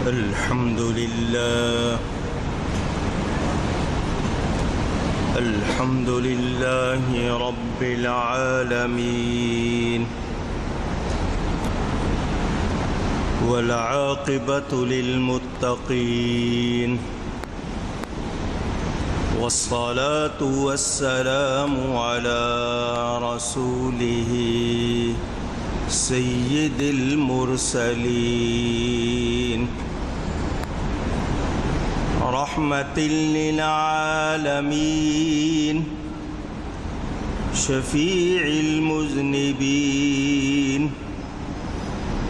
الحمد لله الحمد لله رب العالمين والعاقبة للمتقين والصلاة والسلام على رسوله سيد المرسلين رحمة للعالمين شفيع المذنبين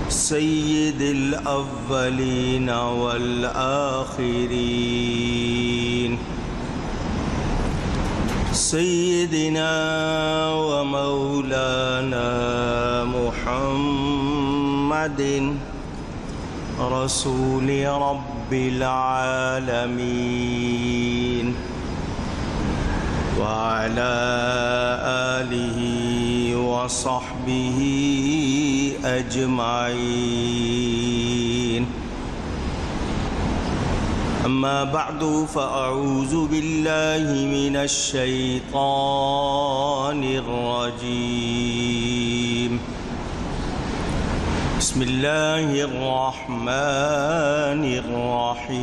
سيد الأولين والآخرين سيدنا ومولانا محمد رسول رب العالمين وعلى آله وصحبه أجمعين. أما بعد فأعوذ بالله من الشيطان الرجيم. بسم الله الرحمن الرحيم.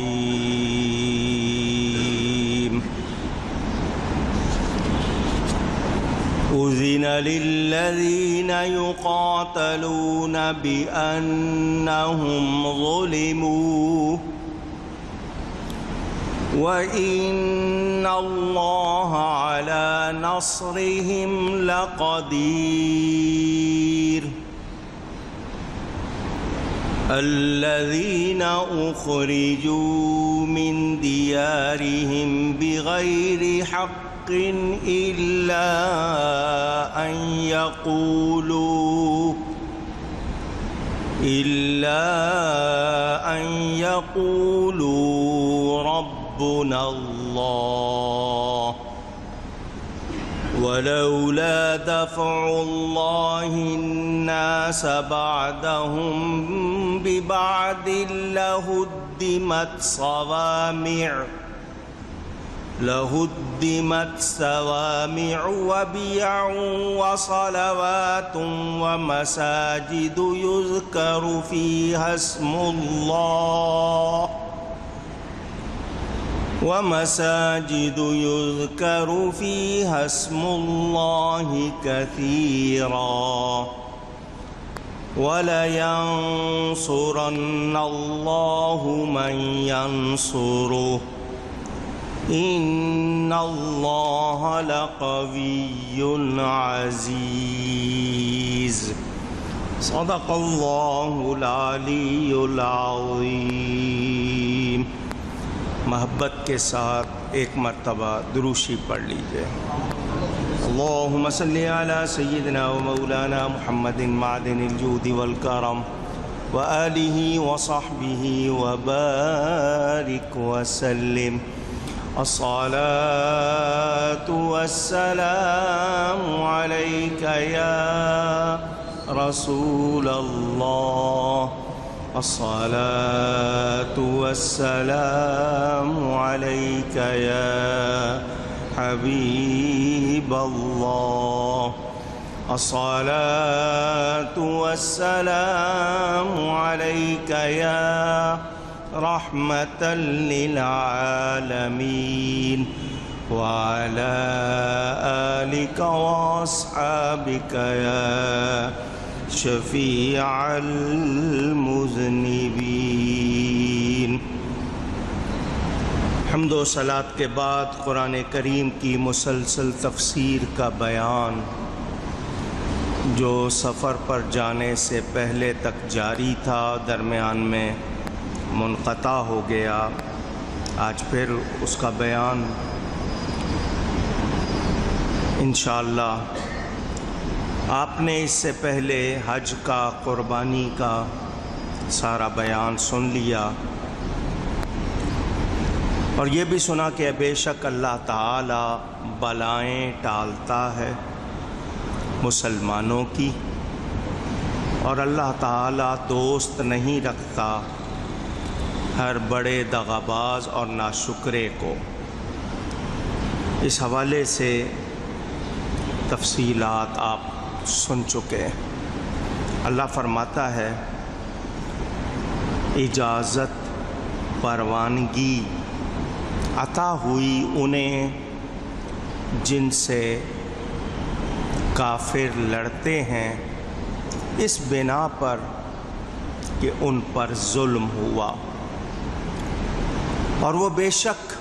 أذن للذين يقاتلون بأنهم ظلموا وإن الله على نصرهم لقدير. الذين أخرجوا من ديارهم بغير حق إلا أن يقولوا ربنا الله ولولا دفع الله الناس بعدهم ببعض لهدمت صوامع وبيع وصلوات ومساجد يذكر فيها اسم الله كثيرا ولينصرن الله من ينصره إن الله لقوي عزيز. صدق الله العلی العظیم. محبت کے ساتھ ایک مرتبہ دروشی پڑھ لیجئے. اللہم صلی علی سیدنا و مولانا محمد معدن الجود والکرم وآلہ وصحبہ وبارک وسلم. الصلاة والسلام عليك يا رسول الله. الصلاة والسلام عليك يا حبيب الله. الصلاة والسلام عليك يا رحمة للعالمين وعلى آلك وأصحابك يا شفيع المذنبين. حمد و صلات کے بعد قرآن کریم کی مسلسل تفسیر کا بیان جو سفر پر جانے سے پہلے تک جاری تھا، درمیان میں منقطع ہو گیا. آج پھر اس کا بیان انشاءاللہ. آپ نے اس سے پہلے حج کا، قربانی کا سارا بیان سن لیا اور یہ بھی سنا کہ بے شک اللہ تعالی بلائیں ٹالتا ہے مسلمانوں کی، اور اللہ تعالی دوست نہیں رکھتا ہر بڑے دغاباز اور ناشکرے کو۔ اس حوالے سے تفصیلات آپ سن چکے ہیں۔ اللہ فرماتا ہے اجازت پروانگی عطا ہوئی انہیں جن سے کافر لڑتے ہیں اس بنا پر کہ ان پر ظلم ہوا، اور وہ بے شک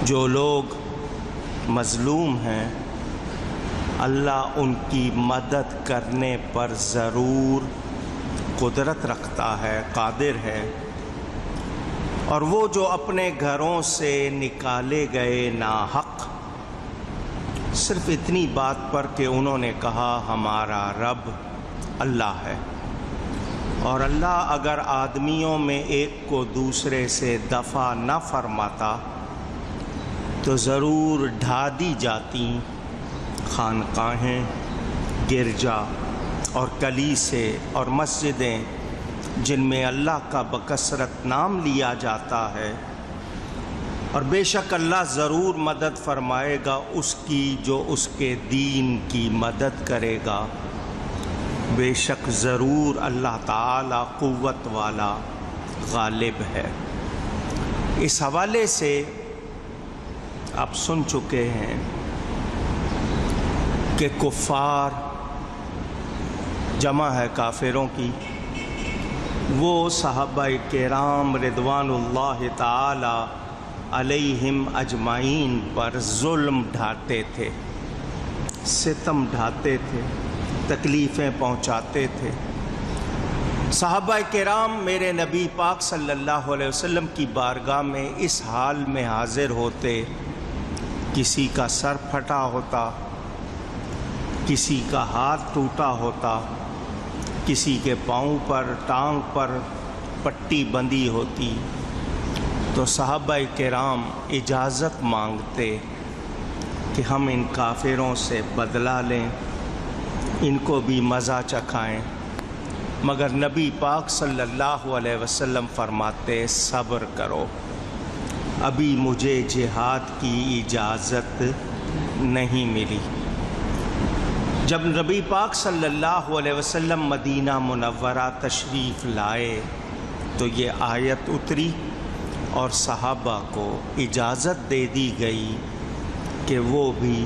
جو لوگ مظلوم ہیں اللہ ان کی مدد کرنے پر ضرور قدرت رکھتا ہے، قادر ہے۔ اور وہ جو اپنے گھروں سے نکالے گئے ناحق صرف اتنی بات پر کہ انہوں نے کہا ہمارا رب اللہ ہے، اور اللہ اگر آدمیوں میں ایک کو دوسرے سے دفع نہ فرماتا تو ضرور ڈھا دی جاتی خانقاہیں، گرجا اور کلیسے اور مسجدیں جن میں اللہ کا بکثرت نام لیا جاتا ہے، اور بے شک اللہ ضرور مدد فرمائے گا اس کی جو اس کے دین کی مدد کرے گا، بے شک ضرور اللہ تعالی قوت والا غالب ہے۔ اس حوالے سے آپ سن چکے ہیں کہ کفار جمع ہے کافروں کی، وہ صحابہ کرام رضوان اللہ تعالی علیہم اجمعین پر ظلم ڈھاتے تھے، ستم ڈھاتے تھے، تکلیفیں پہنچاتے تھے۔ صحابہ کرام میرے نبی پاک صلی اللہ علیہ وسلم کی بارگاہ میں اس حال میں حاضر ہوتے، کسی کا سر پھٹا ہوتا، کسی کا ہاتھ ٹوٹا ہوتا، کسی کے پاؤں پر ٹانگ پر پٹی بندھی ہوتی، تو صحابہ کرام اجازت مانگتے کہ ہم ان کافروں سے بدلہ لیں، ان کو بھی مزہ چکھائیں، مگر نبی پاک صلی اللہ علیہ وسلم فرماتے صبر کرو، ابھی مجھے جہاد کی اجازت نہیں ملی۔ جب نبی پاک صلی اللہ علیہ وسلم مدینہ منورہ تشریف لائے تو یہ آیت اتری اور صحابہ کو اجازت دے دی گئی کہ وہ بھی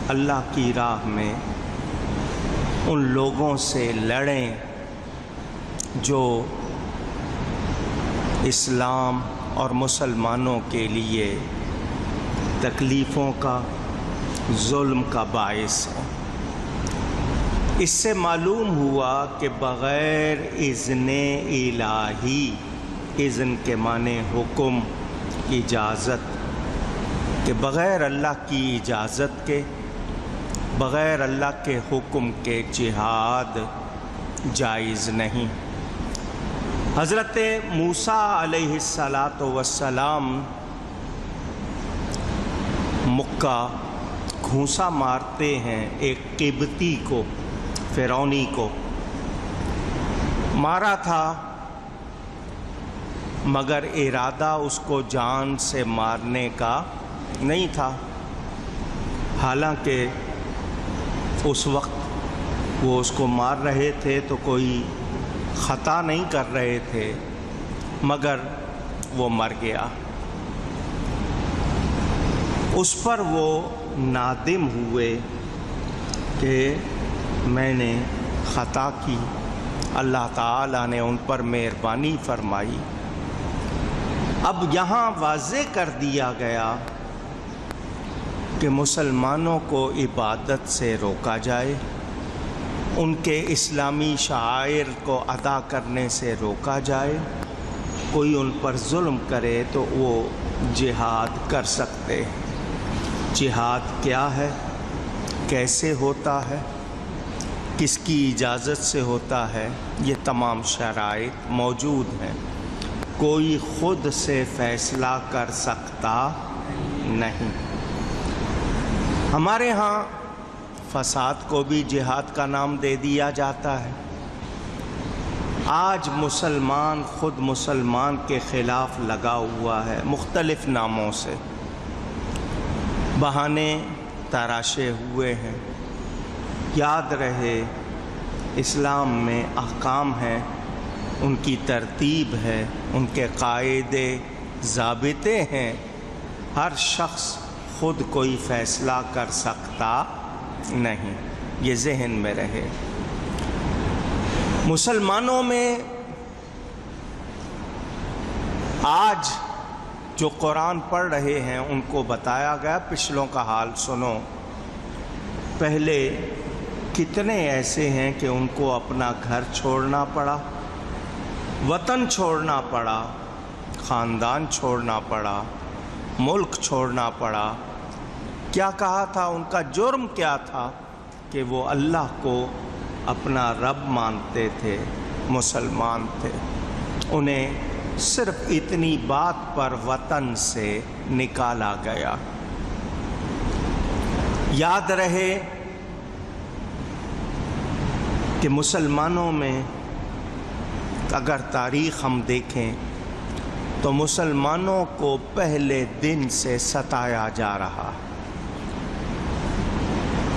اللہ کی راہ میں ان لوگوں سے لڑیں جو اسلام اور مسلمانوں کے لیے تکلیفوں کا، ظلم کا باعث ہے۔ اس سے معلوم ہوا کہ بغیر اذن الہی، اذن کے معنی حکم، اجازت، کہ بغیر اللہ کی اجازت کے، بغیر اللہ کے حکم کے جہاد جائز نہیں۔ حضرت موسیٰ علیہ السلام مکہ گھونسا مارتے ہیں ایک قبطی کو، فرعونی کو مارا تھا، مگر ارادہ اس کو جان سے مارنے کا نہیں تھا، حالانکہ اس وقت وہ اس کو مار رہے تھے تو کوئی خطا نہیں کر رہے تھے، مگر وہ مر گیا۔ اس پر وہ نادم ہوئے کہ میں نے خطا کی، اللہ تعالیٰ نے ان پر مہربانی فرمائی۔ اب یہاں واضح کر دیا گیا کہ مسلمانوں کو عبادت سے روکا جائے، ان کے اسلامی شعائر کو ادا کرنے سے روکا جائے، کوئی ان پر ظلم کرے تو وہ جہاد کر سکتے۔ جہاد کیا ہے، کیسے ہوتا ہے، کس کی اجازت سے ہوتا ہے، یہ تمام شرائط موجود ہیں، کوئی خود سے فیصلہ کر سکتا نہیں۔ ہمارے ہاں فساد کو بھی جہاد کا نام دے دیا جاتا ہے، آج مسلمان خود مسلمان کے خلاف لگا ہوا ہے، مختلف ناموں سے بہانے تراشے ہوئے ہیں۔ یاد رہے اسلام میں احکام ہیں، ان کی ترتیب ہے، ان کے قاعدے ضابطے ہیں۔ ہر شخص خود کوئی فیصلہ کر سکتا نہیں، یہ ذہن میں رہے۔ مسلمانوں میں آج جو قرآن پڑھ رہے ہیں ان کو بتایا گیا، پچھلوں کا حال سنو۔ پہلے کتنے ایسے ہیں کہ ان کو اپنا گھر چھوڑنا پڑا، وطن چھوڑنا پڑا، خاندان چھوڑنا پڑا، ملک چھوڑنا پڑا۔ کیا کہا تھا؟ ان کا جرم کیا تھا؟ کہ وہ اللہ کو اپنا رب مانتے تھے، مسلمان تھے۔ انہیں صرف اتنی بات پر وطن سے نکالا گیا۔ یاد رہے کہ مسلمانوں میں اگر تاریخ ہم دیکھیں تو مسلمانوں کو پہلے دن سے ستایا جا رہا۔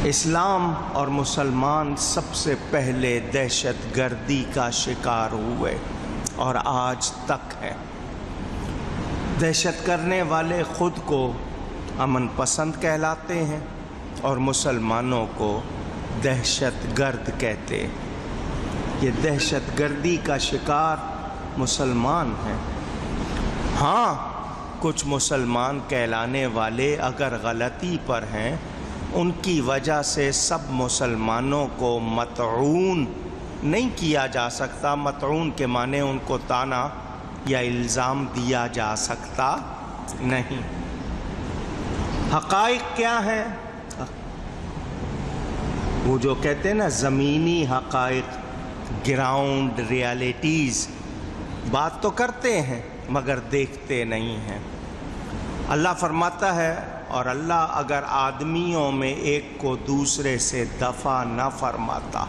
اسلام اور مسلمان سب سے پہلے دہشت گردی کا شکار ہوئے اور آج تک ہے۔ دہشت کرنے والے خود کو امن پسند کہلاتے ہیں اور مسلمانوں کو دہشت گرد کہتے۔ یہ دہشت گردی کا شکار مسلمان ہیں۔ ہاں، کچھ مسلمان کہلانے والے اگر غلطی پر ہیں، ان کی وجہ سے سب مسلمانوں کو مطعون نہیں کیا جا سکتا۔ مطعون کے معنی ان کو طعنہ یا الزام دیا جا سکتا نہیں۔ حقائق کیا ہیں؟ وہ جو کہتے ہیں نا زمینی حقائق، گراؤنڈ ریالٹیز، بات تو کرتے ہیں مگر دیکھتے نہیں ہیں۔ اللہ فرماتا ہے، اور اللہ اگر آدمیوں میں ایک کو دوسرے سے دفع نہ فرماتا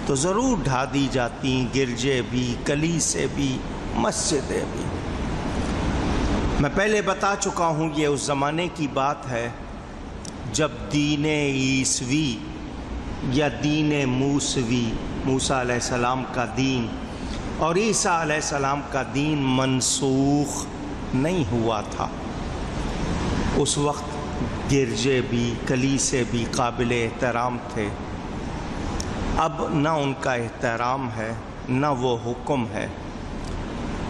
تو ضرور ڈھا دی جاتی گرجے بھی، کلیسے بھی، مسجدیں بھی۔ میں پہلے بتا چکا ہوں یہ اس زمانے کی بات ہے جب دین عیسوی یا دین موسوی، موسیٰ علیہ السلام کا دین اور عیسیٰ علیہ السلام کا دین منسوخ نہیں ہوا تھا۔ اس وقت گرجے بھی، کلیسے بھی قابل احترام تھے۔ اب نہ ان کا احترام ہے نہ وہ حکم ہے۔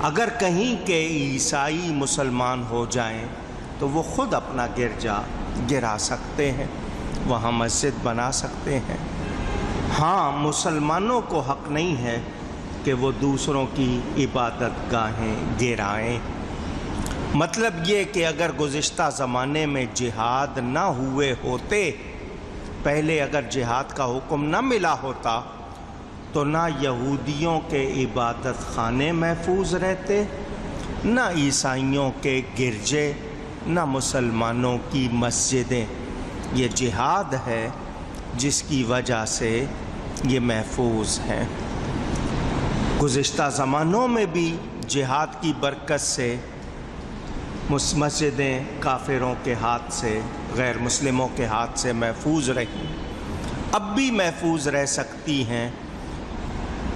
اگر کہیں کہ عیسائی مسلمان ہو جائیں تو وہ خود اپنا گرجا گرا سکتے ہیں، وہاں مسجد بنا سکتے ہیں۔ ہاں، مسلمانوں کو حق نہیں ہے کہ وہ دوسروں کی عبادت گاہیں گرائیں۔ مطلب یہ کہ اگر گزشتہ زمانے میں جہاد نہ ہوئے ہوتے، پہلے اگر جہاد کا حکم نہ ملا ہوتا تو نہ یہودیوں کے عبادت خانے محفوظ رہتے، نہ عیسائیوں کے گرجے، نہ مسلمانوں کی مسجدیں۔ یہ جہاد ہے جس کی وجہ سے یہ محفوظ ہیں۔ گزشتہ زمانوں میں بھی جہاد کی برکت سے مسجدیں کافروں کے ہاتھ سے، غیر مسلموں کے ہاتھ سے محفوظ رہیں، اب بھی محفوظ رہ سکتی ہیں۔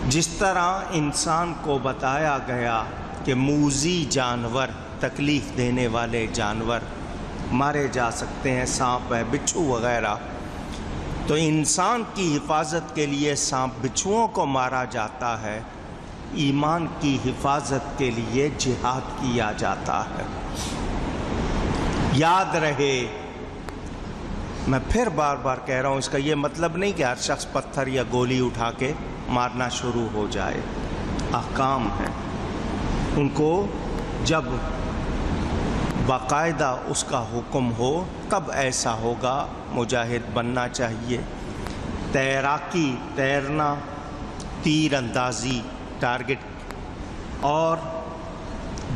جس طرح انسان کو بتایا گیا کہ موذی جانور، تکلیف دینے والے جانور مارے جا سکتے ہیں، سانپ ہے، بچھو وغیرہ، تو انسان کی حفاظت کے لیے سانپ بچھوؤں کو مارا جاتا ہے، ایمان کی حفاظت کے لیے جہاد کیا جاتا ہے۔ یاد رہے، میں پھر بار بار کہہ رہا ہوں، اس کا یہ مطلب نہیں کہ ہر شخص پتھر یا گولی اٹھا کے مارنا شروع ہو جائے۔ احکام ہیں، ان کو جب باقاعدہ اس کا حکم ہو تب ایسا ہوگا۔ مجاہد بننا چاہیے، تیراکی، تیرنا، تیر اندازی، ٹارگٹ اور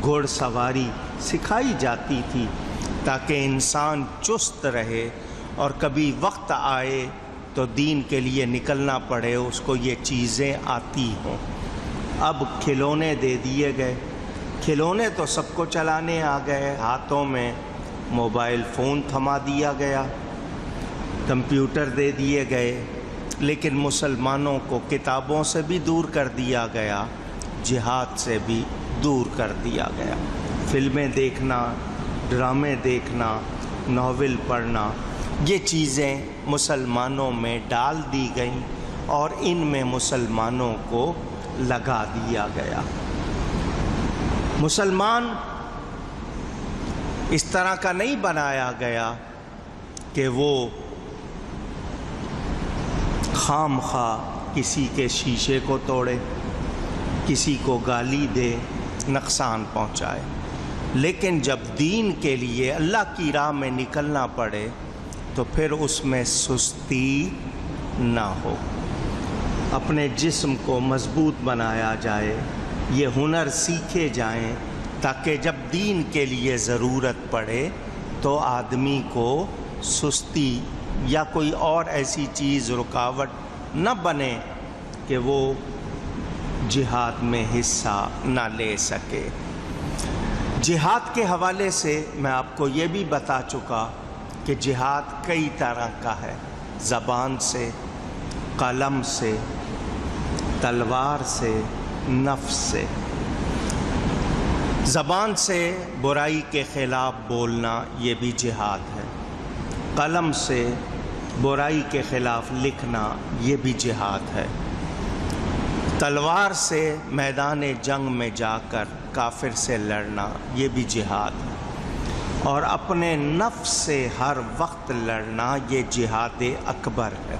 گھوڑ سواری سکھائی جاتی تھی تاکہ انسان چست رہے اور کبھی وقت آئے تو دین کے لیے نکلنا پڑے اس کو یہ چیزیں آتی ہوں۔ اب کھلونے دے دیے گئے، کھلونے تو سب کو چلانے آ گئے، ہاتھوں میں موبائل فون تھما دیا گیا، کمپیوٹر دے دیے گئے، لیکن مسلمانوں کو کتابوں سے بھی دور کر دیا گیا، جہاد سے بھی دور کر دیا گیا۔ فلمیں دیکھنا، ڈرامے دیکھنا، ناول پڑھنا، یہ چیزیں مسلمانوں میں ڈال دی گئیں اور ان میں مسلمانوں کو لگا دیا گیا۔ مسلمان اس طرح کا نہیں بنایا گیا کہ وہ خام خواہ کسی کے شیشے کو توڑے، کسی کو گالی دے، نقصان پہنچائے، لیکن جب دین کے لیے اللہ کی راہ میں نکلنا پڑے تو پھر اس میں سستی نہ ہو، اپنے جسم کو مضبوط بنایا جائے، یہ ہنر سیکھے جائیں تاکہ جب دین کے لیے ضرورت پڑے تو آدمی کو سستی یا کوئی اور ایسی چیز رکاوٹ نہ بنے کہ وہ جہاد میں حصہ نہ لے سکے۔ جہاد کے حوالے سے میں آپ کو یہ بھی بتا چکا کہ جہاد کئی طرح کا ہے، زبان سے، قلم سے، تلوار سے، نفس سے۔ زبان سے برائی کے خلاف بولنا یہ بھی جہاد ہے، قلم سے برائی کے خلاف لکھنا یہ بھی جہاد ہے، تلوار سے میدان جنگ میں جا کر کافر سے لڑنا یہ بھی جہاد ہے، اور اپنے نفس سے ہر وقت لڑنا یہ جہاد اکبر ہے۔